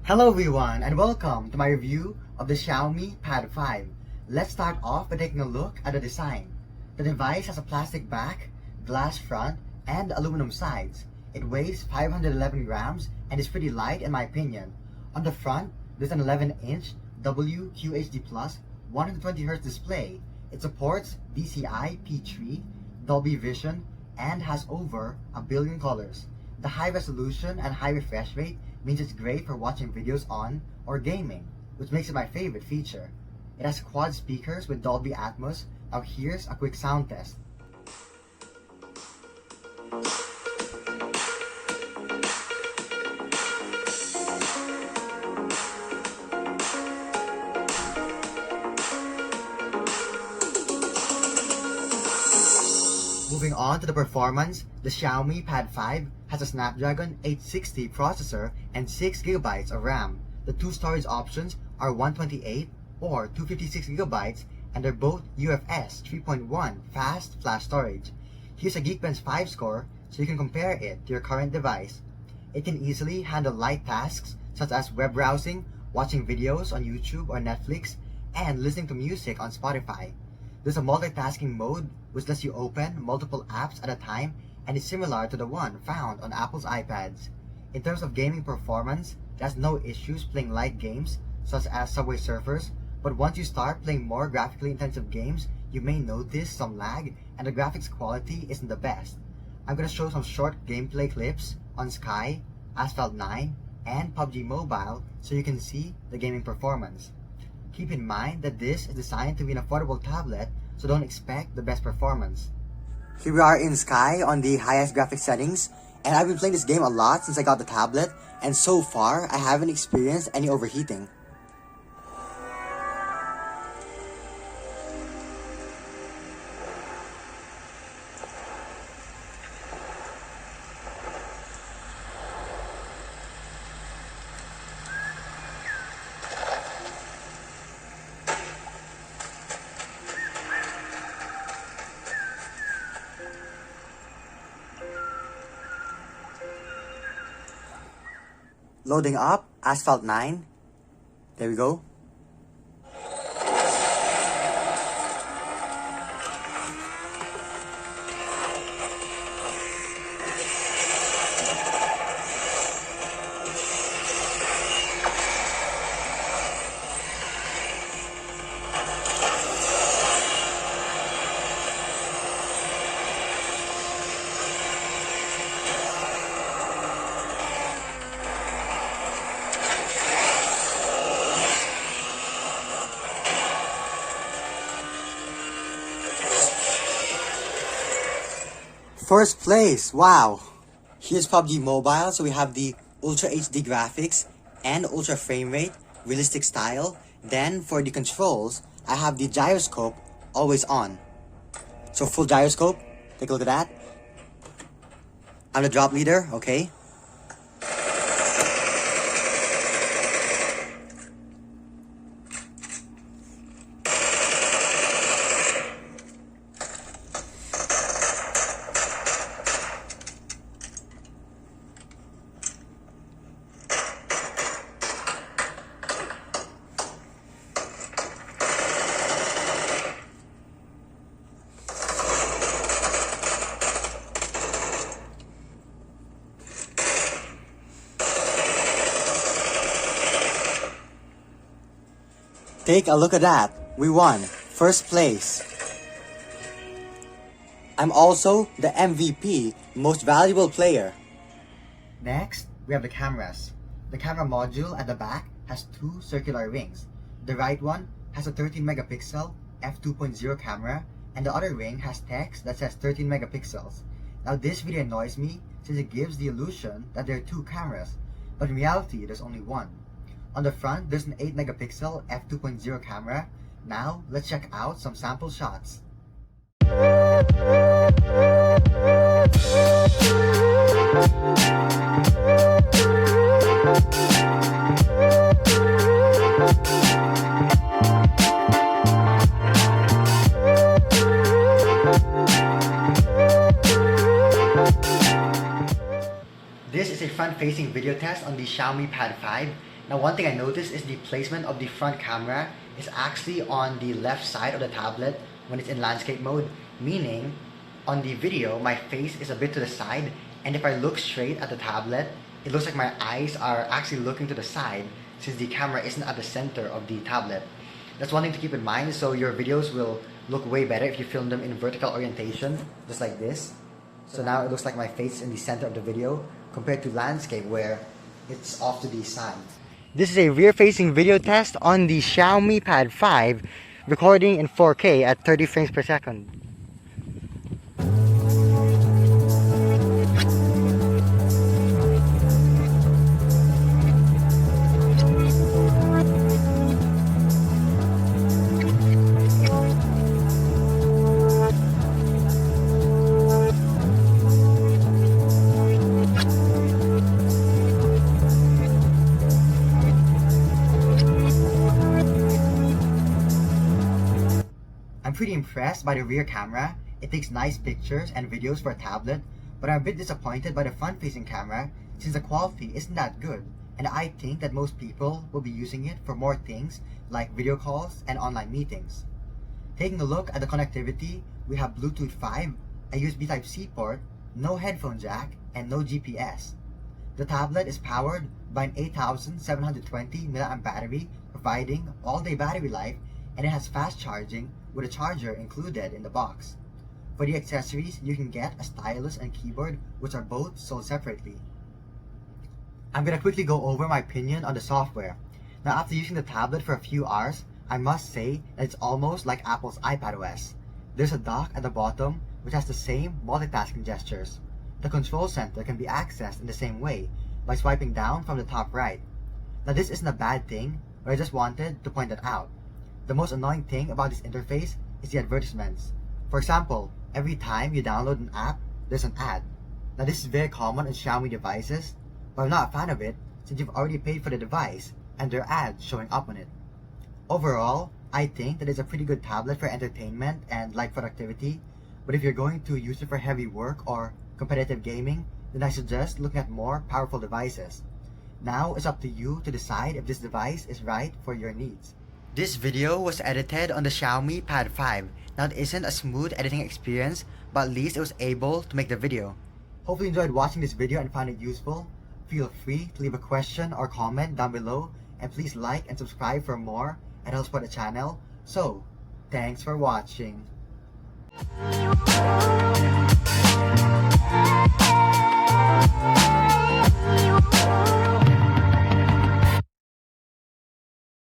Hello everyone and welcome to my review of the Xiaomi Pad 5. Let's start off by taking a look at the design. The device has a plastic back, glass front, and aluminum sides. It weighs 511 grams and is pretty light in my opinion. On the front, there's an 11-inch WQHD Plus 120Hz display. It supports DCI P3, Dolby Vision, and has over a billion colors. The high resolution and high refresh rate means it's great for watching videos on or gaming, which makes it my favorite feature. It has quad speakers with Dolby Atmos. Now here's a quick sound test. Moving on to the performance, the Xiaomi Pad 5 has a Snapdragon 860 processor and 6GB of RAM. The two storage options are 128 or 256GB and they're both UFS 3.1 fast flash storage. Here's a Geekbench 5 score so you can compare it to your current device. It can easily handle light tasks such as web browsing, watching videos on YouTube or Netflix, and listening to music on Spotify. There's a multitasking mode which lets you open multiple apps at a time and is similar to the one found on Apple's iPads. In terms of gaming performance, it has no issues playing light games such as Subway Surfers, but once you start playing more graphically intensive games, you may notice some lag and the graphics quality isn't the best. I'm going to show some short gameplay clips on Sky, Asphalt 9, and PUBG Mobile so you can see the gaming performance. Keep in mind that this is designed to be an affordable tablet, so don't expect the best performance. Here we are in Sky on the highest graphics settings, and I've been playing this game a lot since I got the tablet, and so far I haven't experienced any overheating. Loading up Asphalt 9. There we go. First place, wow! Here's PUBG Mobile, so we have the Ultra HD graphics and Ultra frame rate, realistic style. Then for the controls, I have the gyroscope always on. So full gyroscope, take a look at that. I'm the drop leader, okay? Take a look at that. We won. First place. I'm also the MVP, most valuable player. Next, we have the cameras. The camera module at the back has two circular rings. The right one has a 13 megapixel f2.0 camera and the other ring has text that says 13 megapixels. Now this really annoys me since it gives the illusion that there are two cameras, but in reality there's only one. On the front, there's an 8 megapixel f2.0 camera. Now, let's check out some sample shots. This is a front-facing video test on the Xiaomi Pad 5. Now one thing I noticed is the placement of the front camera is actually on the left side of the tablet when it's in landscape mode, meaning on the video my face is a bit to the side, and if I look straight at the tablet, it looks like my eyes are actually looking to the side since the camera isn't at the center of the tablet. That's one thing to keep in mind, so your videos will look way better if you film them in vertical orientation, just like this. So now it looks like my face is in the center of the video compared to landscape where it's off to the side. This is a rear-facing video test on the Xiaomi Pad 5, recording in 4K at 30 frames per second. I'm pretty impressed by the rear camera. It takes nice pictures and videos for a tablet, but I'm a bit disappointed by the front-facing camera since the quality isn't that good, and I think that most people will be using it for more things like video calls and online meetings. Taking a look at the connectivity, we have Bluetooth 5, a USB Type-C port, no headphone jack, and no GPS. The tablet is powered by an 8720 mAh battery, providing all-day battery life, and it has fast charging with a charger included in the box. For the accessories, you can get a stylus and keyboard, which are both sold separately. I'm gonna quickly go over my opinion on the software. Now after using the tablet for a few hours, I must say that it's almost like Apple's iPadOS. There's a dock at the bottom which has the same multitasking gestures. The control center can be accessed in the same way, by swiping down from the top right. Now this isn't a bad thing, but I just wanted to point that out. The most annoying thing about this interface is the advertisements. For example, every time you download an app, there's an ad. Now this is very common on Xiaomi devices, but I'm not a fan of it since you've already paid for the device and there are ads showing up on it. Overall, I think that it's a pretty good tablet for entertainment and light productivity, but if you're going to use it for heavy work or competitive gaming, then I suggest looking at more powerful devices. Now it's up to you to decide if this device is right for your needs. This video was edited on the Xiaomi Pad 5. Now it isn't a smooth editing experience, but at least it was able to make the video. Hopefully you enjoyed watching this video and found it useful. Feel free to leave a question or comment down below, and please like and subscribe for more and help support the channel. So, thanks for watching.